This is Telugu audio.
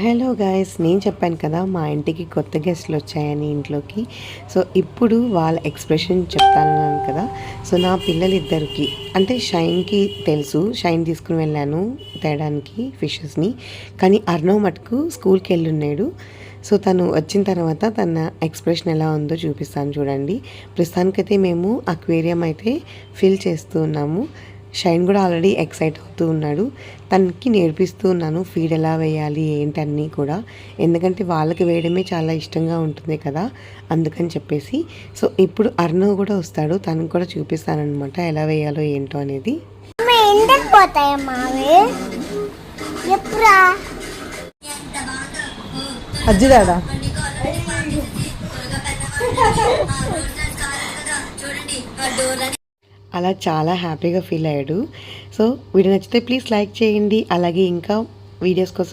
హలో గాయస్, నేను చెప్పాను కదా మా ఇంటికి కొత్త గెస్ట్లు వచ్చాయని ఇంట్లోకి. సో ఇప్పుడు వాళ్ళ ఎక్స్ప్రెషన్ చెప్తానన్నాను కదా. సో నా పిల్లలిద్దరికి అంటే షైన్కి తెలుసు, షైన్ తీసుకుని వెళ్ళాను తేడానికి ఫిషెస్ని. కానీ అర్ణవ్ మటుకు స్కూల్కి వెళ్ళున్నాడు. సో తను వచ్చిన తర్వాత తన ఎక్స్ప్రెషన్ ఎలా ఉందో చూపిస్తాను చూడండి. ప్రస్తుతానికైతే మేము అక్వేరియం అయితే ఫిల్ చేస్తూ ఉన్నాము. షైన్ కూడా ఆల్రెడీ ఎక్సైట్ అవుతూ ఉన్నాడు. తనకి నేర్పిస్తూ ఉన్నాను ఫీడ్ ఎలా వేయాలి ఏంటన్నీ కూడా, ఎందుకంటే వాళ్ళకి వేయడమే చాలా ఇష్టంగా ఉంటుంది కదా, అందుకని చెప్పేసి. సో ఇప్పుడు అర్ణవ్ కూడా వస్తాడు, తనకు కూడా చూపిస్తానమాట ఎలా వేయాలో ఏంటో అనేది. అజ్జిదాడా అలా చాలా హ్యాపీగా ఫీల్ అయ్యాడు. సో వీడియో నచ్చితే ప్లీజ్ లైక్ చేయండి, అలాగే ఇంకా వీడియోస్ కోసం